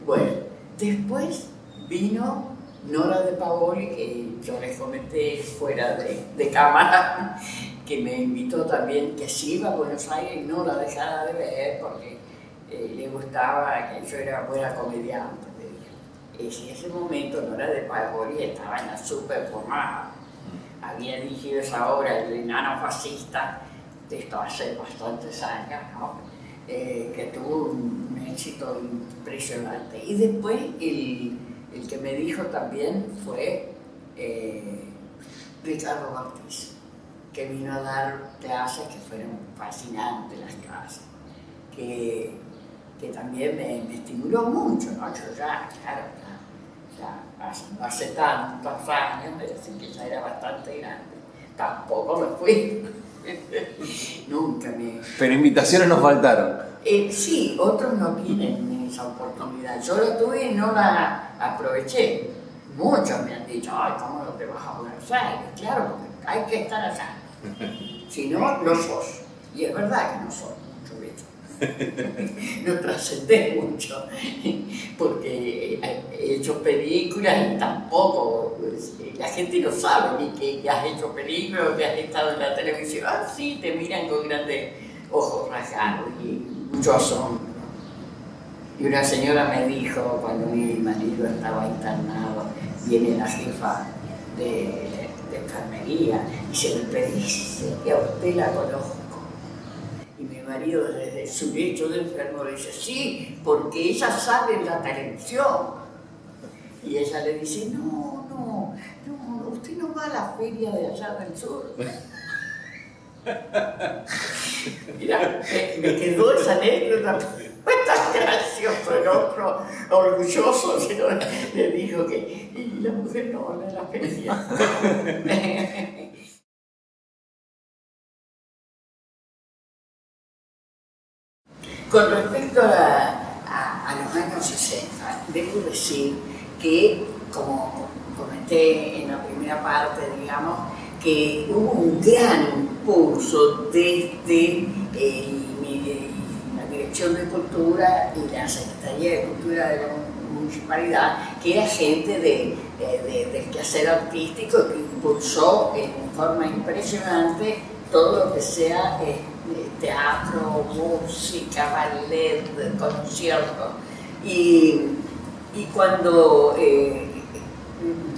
Bueno, después vino Nora de Paoli, que yo les comenté fuera de cámara, que me invitó también, que si iba a Buenos Aires no la dejara de ver porque le gustaba, que yo era buena comediante. Y en ese momento Nora de Paoli estaba en la superformada. Había dirigido esa obra, El enano fascista, de esto hace bastantes años, ¿no? Que tuvo un éxito impresionante. Y después el que me dijo también fue Ricardo Ortiz, que vino a dar clases que fueron fascinantes, las clases, que también me estimuló mucho, ¿no? Yo ya, claro, ya hace tantos años, me decía que ya era bastante grande, tampoco me fui. Nunca me... Pero invitaciones nos faltaron. Sí, otros no tienen esa oportunidad. Yo la tuve y no la aproveché. Muchos me han dicho, ay, ¿cómo no te vas a Buenos Aires? Claro, porque hay que estar allá. Si no, no sos. Y es verdad que no sos mucho, ¿viste? No trascendés mucho, porque he hecho películas y tampoco, la gente no sabe ni que has hecho películas o que has estado en la televisión. Ah, sí, te miran con grandes ojos rasgados y mucho asombro. Y una señora me dijo, cuando mi marido estaba internado, viene la jefa de enfermería y se me dice que a usted la conozco. Y mi marido desde su lecho de enfermo le dice, sí, porque ella sale en la televisión. Y ella le dice, no, usted no va a la feria de allá del sur. Mira, me quedó esa anécdota, fue tan gracioso, el otro orgulloso, sino le dijo que y la mujer no va a la feria. Con respecto a los años 60, debo decir que, como comenté en la primera parte, digamos, que hubo un gran impulso desde la Dirección de Cultura y la Secretaría de Cultura de la Municipalidad, que era gente del quehacer artístico que impulsó en forma impresionante todo lo que sea teatro, música, ballet, conciertos. Y cuando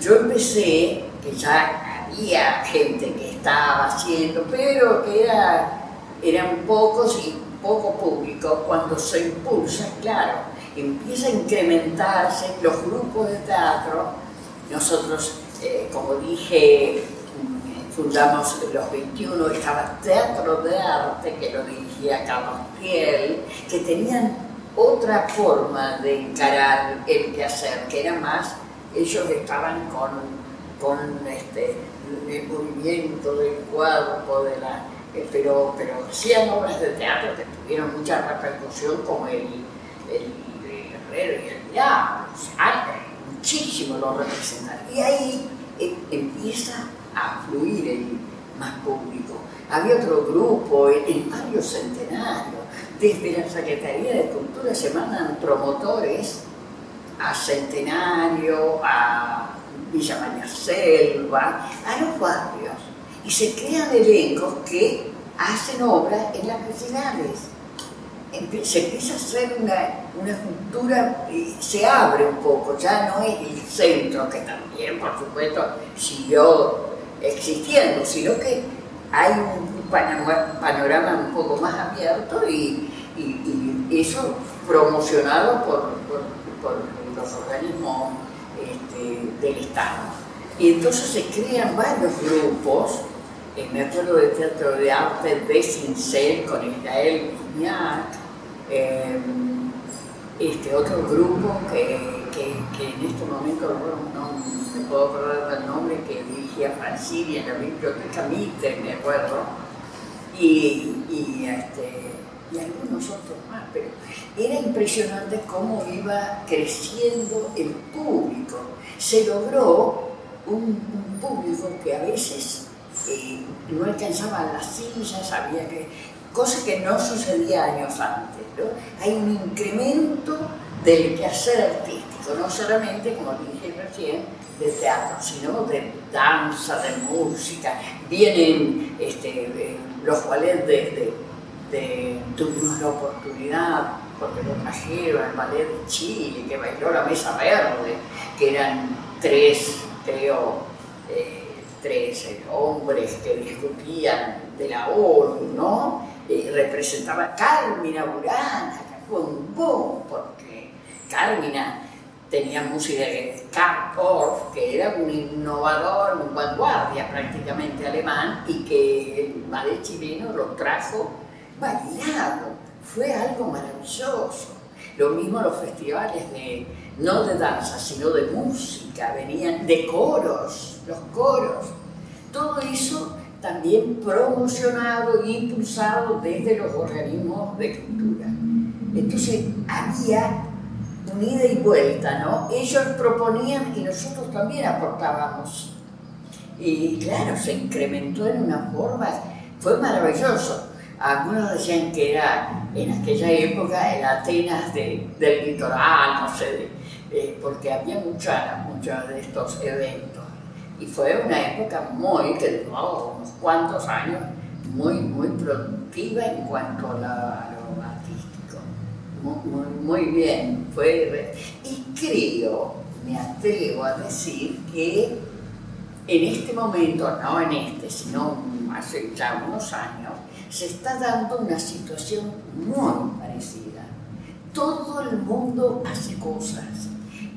yo empecé, que ya había gente que estaba haciendo, pero que eran pocos y poco público. Cuando se impulsa, claro, empieza a incrementarse los grupos de teatro. Nosotros, como dije, fundamos los 21, estaba Teatro de Arte, que lo dirigía Carlos Piel, que tenían otra forma de encarar el quehacer, que era más, ellos estaban con el movimiento del cuerpo, pero hacían obras de teatro que tuvieron mucha repercusión, como el Guerrero y el Diablo, muchísimo lo representan. Y ahí empieza a fluir el más público. Había otro grupo, el Barrio Centenario. Desde la Secretaría de Cultura se mandan promotores a Centenario, a Villa María Selva, a los barrios. Y se crean elencos que hacen obras en las vecinales. Se empieza a hacer una cultura, se abre un poco, ya no es el centro, que también, por supuesto, siguió existiendo, sino que hay un panorama un poco más abierto y eso promocionado por los organismos del Estado. Y entonces se crean varios grupos. Me acuerdo del Teatro de Arte de Cincel con Israel Guignac, otro grupo que en este momento no me puedo acordar del nombre, que dirigía Francini en la Biblioteca Mitre, me acuerdo, y algunos otros más, pero era impresionante cómo iba creciendo el público. Se logró un público que a veces no alcanzaban las sillas, había cosa que no sucedía años antes, ¿no? Hay un incremento del quehacer artístico, no solamente, como dije recién, de teatro, sino de danza, de música. Vienen los ballets tuvimos la oportunidad, porque lo trajeron al ballet de Chile, que bailó la Mesa Verde, que eran tres hombres que discutían de la ONU, ¿no? Representaba Carmina Burana, que fue un boom, porque Carmina tenía música de Karl Orff, que era un innovador, un vanguardia prácticamente alemán, y que el ballet chileno lo trajo bailado. Fue algo maravilloso. Lo mismo los festivales no de danza, sino de música, venían de coros, los coros. Todo eso también promocionado e impulsado desde los organismos de cultura. Entonces había una ida y vuelta, ¿no? Ellos proponían y nosotros también aportábamos. Y claro, se incrementó en una forma, fue maravilloso. Algunos decían que era en aquella época el Atenas del litoral, no sé, porque había muchos de estos eventos. Y fue una época que duró unos cuantos años, muy productiva en cuanto a lo artístico. Muy bien. Y creo, me atrevo a decir que en este momento, no sino hace ya unos años, se está dando una situación muy parecida. Todo el mundo hace cosas,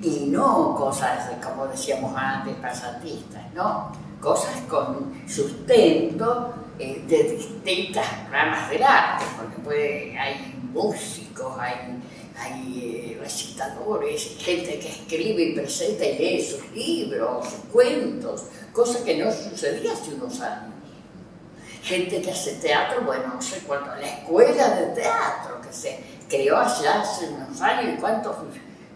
y no cosas, como decíamos antes, pasatistas, no, cosas con sustento de distintas ramas del arte, porque hay músicos, hay recitadores, gente que escribe y presenta y lee sus libros, sus cuentos, cosa que no sucedía hace unos años. Gente que hace teatro, bueno, no sé cuánto, la escuela de teatro que se creó allá hace unos años, y cuántos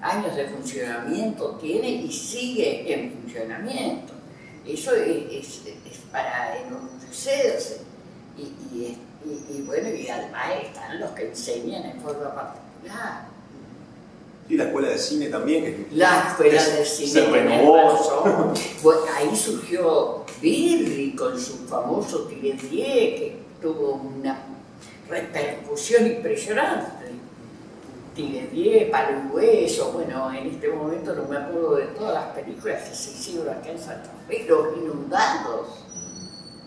años de funcionamiento tiene y sigue en funcionamiento. Eso es para enorgullecerse. Y bueno, y además están los que enseñan en forma particular. Y la escuela de cine también. La escuela de cine se renovó. Bueno, ahí surgió Birri con su famoso Tiredier, que tuvo una repercusión impresionante. Tigre, Palo y Hueso, bueno, en este momento no me acuerdo de todas las películas que se hicieron acá en Santa Fe,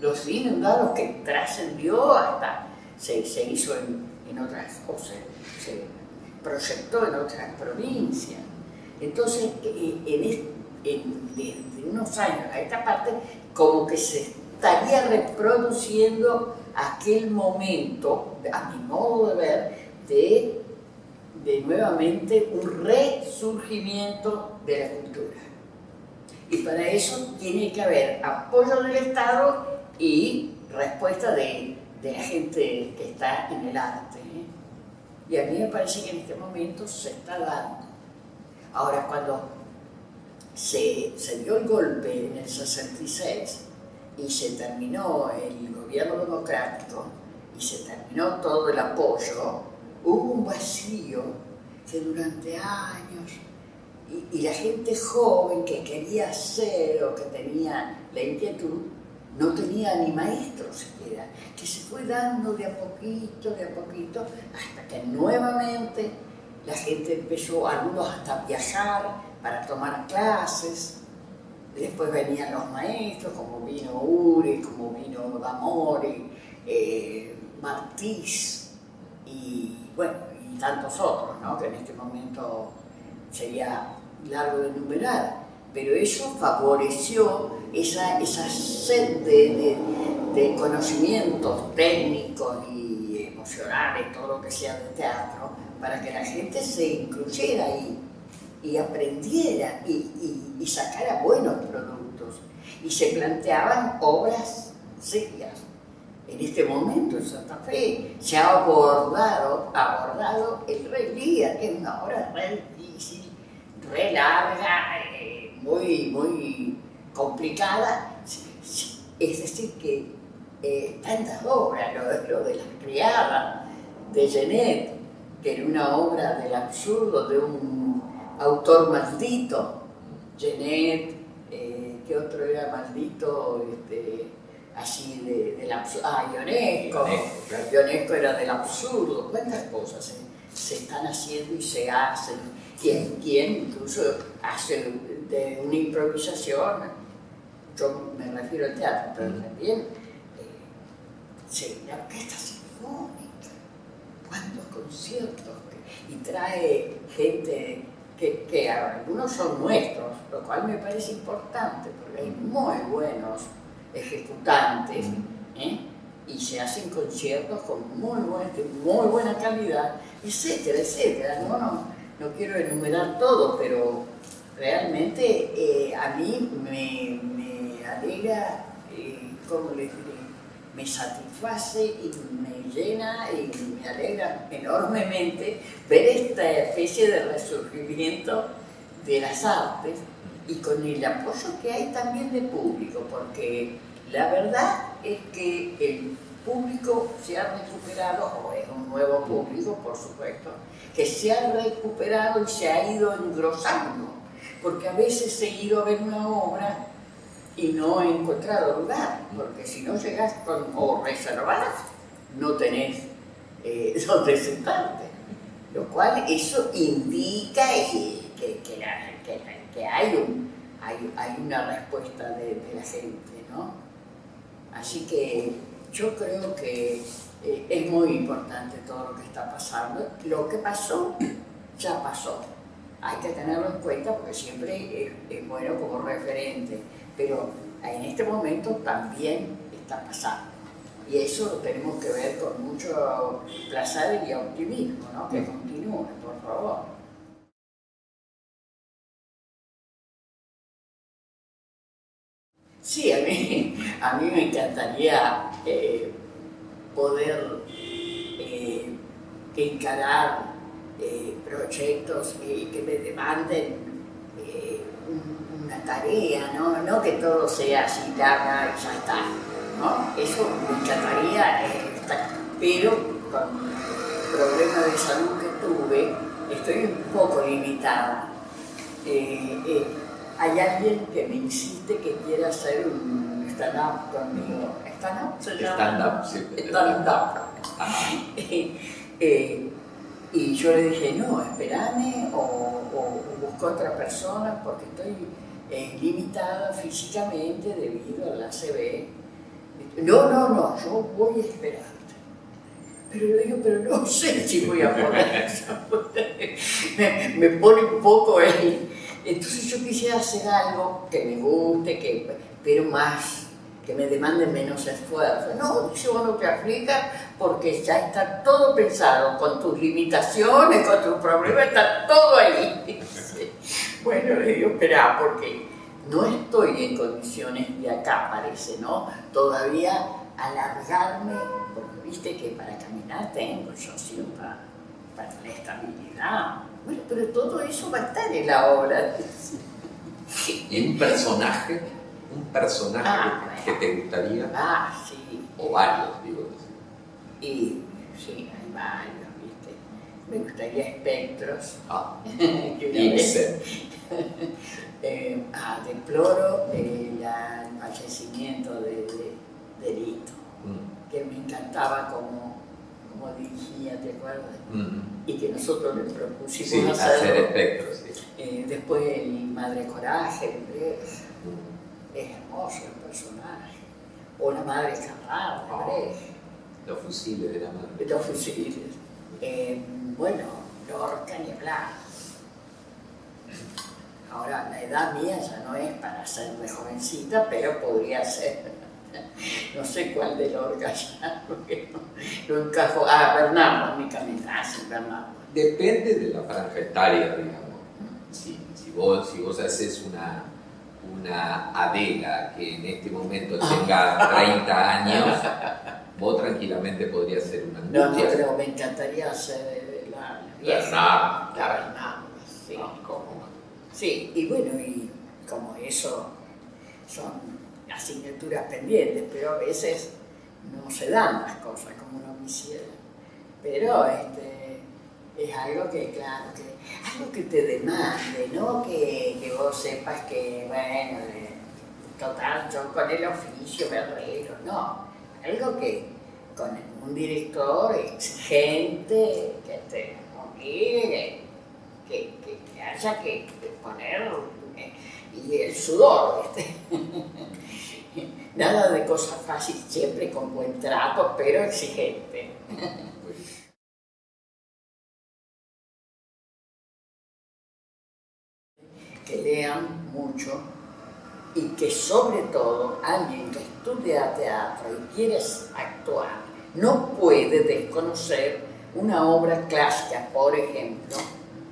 Los Inundados que trascendió hasta, se hizo en otras cosas, se proyectó en otras provincias. Entonces, desde unos años a esta parte, como que se estaría reproduciendo aquel momento, a mi modo de ver, de nuevamente un resurgimiento de la cultura. Y para eso tiene que haber apoyo del Estado y respuesta de la gente que está en el arte. Y a mí me parece que en este momento se está dando. Ahora, cuando se dio el golpe en el 66 y se terminó el gobierno democrático y se terminó todo el apoyo, hubo un vacío que durante años, y la gente joven que quería hacer o que tenía la inquietud, no tenía ni maestro siquiera, que se fue dando de a poquito, hasta que nuevamente la gente empezó, algunos hasta viajar para tomar clases. Después venían los maestros, como vino Uri, como vino Damori, Martís, y bueno, y tantos otros, ¿no? Que en este momento sería largo de enumerar, pero eso favoreció esa sed de conocimientos técnicos y emocionales, todo lo que sea de teatro, para que la gente se incluyera ahí y aprendiera y sacara buenos productos, y se planteaban obras serias. En este momento en Santa Fe se ha abordado el Rey Lear, que es una obra re difícil, re larga, muy complicada. Es decir, que tantas obras, lo de La Criada, de Genet, que era una obra del absurdo de un autor maldito, Genet, ¿qué otro era maldito? Así del absurdo. Ionesco. Ionesco era del absurdo. ¿Cuántas cosas se están haciendo y se hacen? ¿Quién incluso hace de una improvisación? Yo me refiero al teatro, pero también la orquesta sinfónica. ¿Cuántos conciertos? Y trae gente que algunos son nuestros, lo cual me parece importante, porque hay muy buenos ejecutantes, y se hacen conciertos con muy buena calidad, etcétera, etcétera. No quiero enumerar todo, pero realmente a mí me alegra, ¿cómo les diré? Me satisface y me llena y me alegra enormemente ver esta especie de resurgimiento de las artes, y con el apoyo que hay también de público, porque la verdad es que el público se ha recuperado, o es un nuevo público, por supuesto, que se ha recuperado y se ha ido engrosando, porque a veces he ido a ver una obra y no he encontrado lugar, porque si no llegas o reservas, no tenés donde sentarte, lo cual eso indica que hay una respuesta de la gente, ¿no? Así que yo creo que es muy importante todo lo que está pasando. Lo que pasó, ya pasó. Hay que tenerlo en cuenta porque siempre es bueno como referente, pero en este momento también está pasando. Y eso lo tenemos que ver con mucho placer y optimismo, ¿no? Que continúe, por favor. Sí, a mí me encantaría poder encarar proyectos que me demanden una tarea, ¿no? Que todo sea así, larga y ya está, ¿no? Eso me encantaría, pero con el problema de salud que tuve, estoy un poco limitada. Hay alguien que me insiste que quiera hacer un stand-up conmigo. ¿Stand-up se llama? Stand-up, sí. Stand-up. Y yo le dije, no, espérame o busco otra persona porque estoy limitada físicamente debido al ACV. No, yo voy a esperarte. Pero le digo, pero no sé si voy a poder. me pone un poco él. Entonces yo quisiera hacer algo que me guste, pero más, que me demande menos esfuerzo. No, dice, vos no te aflijas porque ya está todo pensado, con tus limitaciones, con tus problemas, está todo ahí. Bueno, le digo, espera, porque no estoy en condiciones de acá, parece, ¿no? Todavía alargarme, porque viste que para caminar tengo yo sí para la estabilidad. Bueno, pero todo eso va a estar en la obra. ¿Y un personaje que te gustaría? Ah, sí. O varios, digo. Y sí, hay varios, ¿viste? Me gustaría Espectros. Que una Ibsen. Deploro el fallecimiento de Lito, que me encantaba como dirigía, ¿te acuerdas? Y que nosotros le propusimos hacer Espectros, sí. Después el Madre Coraje, es hermoso el personaje. O la Madre Carrara, Los fusiles de la madre. Los fusiles. Bueno, Lorca ni hablar. Ahora, la edad mía ya no es para ser de jovencita, pero podría ser. No sé cuál de Lorca ya, porque no encajo. Bernardo, únicamente. Sí, Bernardo. Depende de la franja etaria, digamos. Si vos haces una Adela que en este momento tenga 30 años, vos tranquilamente podrías ser una angustia. No, pero me encantaría hacer la Bernardo. La Bernardo, sí. ¿Cómo? Sí, y bueno, y como eso son asignaturas pendientes, pero a veces no se dan las cosas como uno quisiera. Pero es algo que, claro, algo que te demande, ¿no? Que vos sepas que, bueno, total, yo con el oficio me arreglo, no. Algo que con un director exigente, que te obligue, que haya que poner y el sudor, ¿viste? Nada de cosas fáciles, siempre con buen trato, pero exigente. Que lean mucho y que sobre todo alguien que estudia teatro y quiere actuar no puede desconocer una obra clásica, por ejemplo,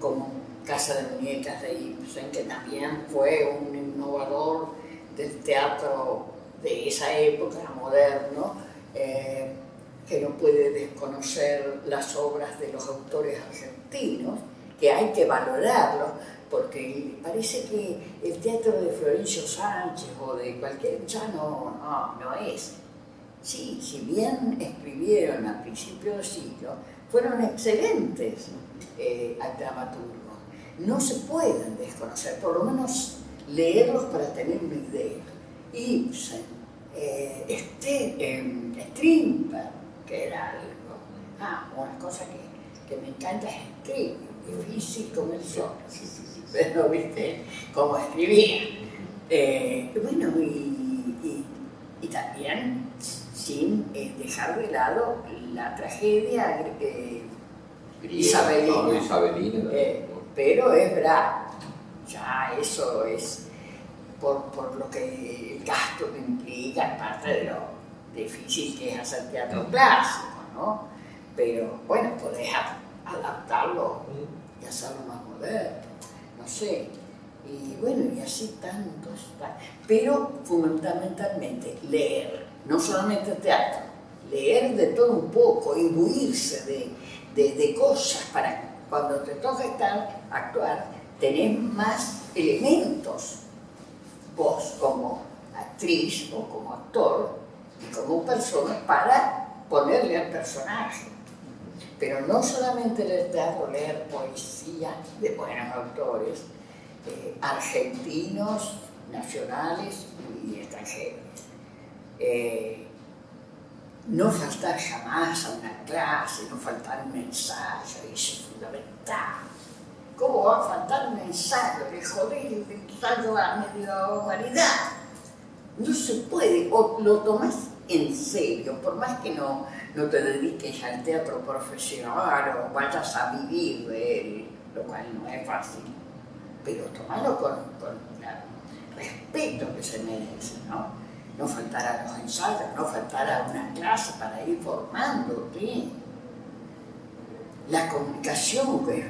como Casa de Muñecas de Ibsen, que también fue un innovador del teatro de esa época, moderno, que no puede desconocer las obras de los autores argentinos, que hay que valorarlos, porque parece que el teatro de Florencio Sánchez o de cualquier ya no es. Sí, si bien escribieron a principios del siglo, fueron excelentes dramaturgos. No se pueden desconocer, por lo menos leerlos para tener una idea. Ibsen, Strindberg, que era algo. Una cosa que me encanta es Strindberg, difícil como el sol, pero viste cómo escribía. Bueno, y también sin dejar de lado la tragedia isabelina. Pero es verdad, ya eso es por lo que el gasto que implica, aparte de lo difícil que es hacer teatro clásico, ¿no? Pero bueno, podés adaptarlo y hacerlo más moderno, no sé. Y bueno, y así tantos. Pero fundamentalmente leer, no solamente teatro, leer de todo un poco, imbuirse de cosas para cuando te toca actuar, tenés más elementos, vos como actriz o como actor y como persona para ponerle al personaje. Pero no solamente leer teatro, leer poesía de buenos autores, argentinos, nacionales y extranjeros. no faltar jamás a una clase, no faltar un ensayo, eso es fundamental. ¿Cómo va a faltar un ensayo? Le jodés el ensayo a media humanidad. No se puede, o lo tomás en serio, por más que no te dediques al teatro profesional o vayas a vivir de él, lo cual no es fácil, pero tomalo con el respeto que se merece, ¿no? No faltar a los ensayos, no faltar a una clase para ir formándote. La comunicación, que es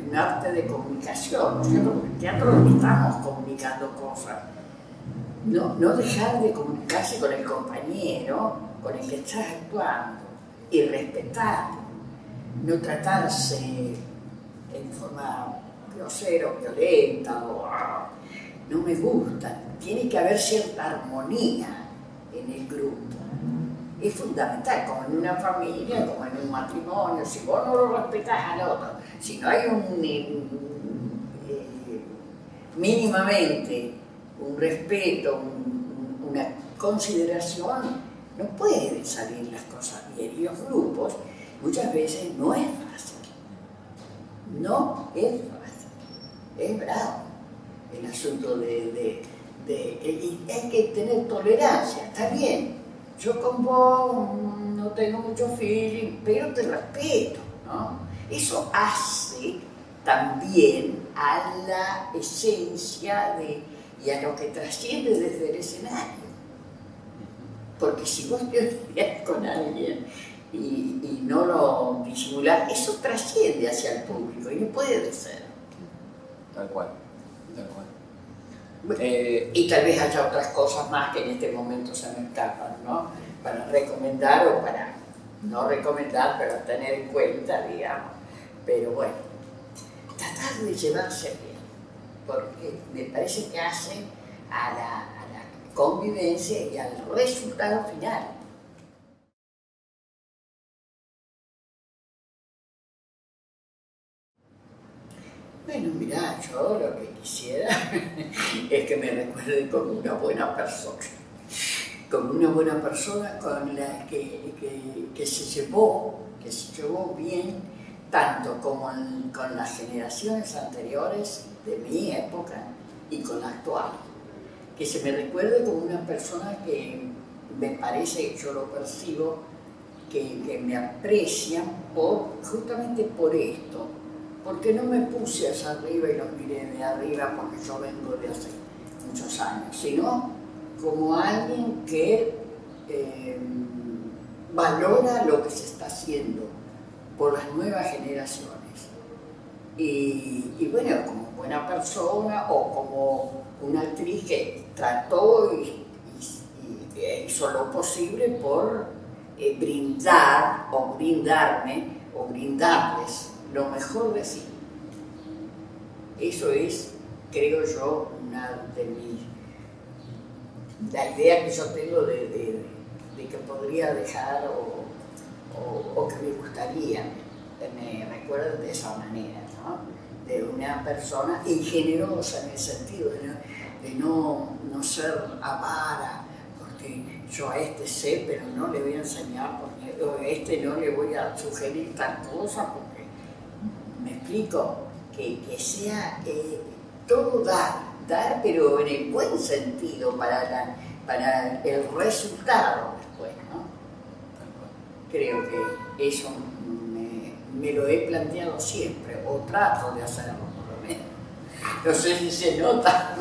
un arte de comunicación, ¿no es cierto? Porque en el teatro estamos comunicando cosas. No dejar de comunicarse con el compañero con el que estás actuando y respetarlo. No tratarse en forma grosera o violenta o no me gusta. Tiene que haber cierta armonía en el grupo. Es fundamental, como en una familia, como en un matrimonio. Si vos no lo respetás al otro, si no hay mínimamente un respeto, una consideración, no pueden salir las cosas bien. Y los grupos muchas veces no es fácil. No es fácil. Es bravo el asunto y hay que tener tolerancia, está bien. Yo con vos no tengo mucho feeling, pero te respeto, ¿no? Eso hace también a la esencia y a lo que trasciende desde el escenario. Porque si vos te odias con alguien y no lo disimulás, eso trasciende hacia el público y no puede ser. Tal cual, tal cual. Y tal vez haya otras cosas más que en este momento se me escapan, ¿no? Para recomendar o para no recomendar, pero tener en cuenta, digamos. Pero bueno, tratar de llevarse bien, porque me parece que hace a la convivencia y al resultado final. Bueno, mirá, yo lo que quisiera es que me recuerden como una buena persona. Como una buena persona con la que se llevó bien, tanto como con las generaciones anteriores de mi época y con la actual. Que se me recuerde como una persona que me parece, yo lo percibo, que me aprecia justamente por esto. Porque no me puse hacia arriba y los miré de arriba porque yo vengo de hace muchos años, sino como alguien que valora lo que se está haciendo por las nuevas generaciones. Y bueno, como buena persona o como una actriz que trató y hizo lo posible por brindar o brindarme o brindarles lo mejor de sí. Eso es, creo yo, una de la idea que yo tengo de que podría dejar o que me gustaría que me recuerden de esa manera, ¿no? De una persona ingenerosa en el sentido de no ser avara, porque yo a este sé, pero no le voy a enseñar, porque a este no le voy a sugerir tal cosa, porque me explico, que sea todo dar, pero en el buen sentido para el resultado después, ¿no? Creo que eso me lo he planteado siempre, o trato de hacerlo por lo menos. No sé si se nota.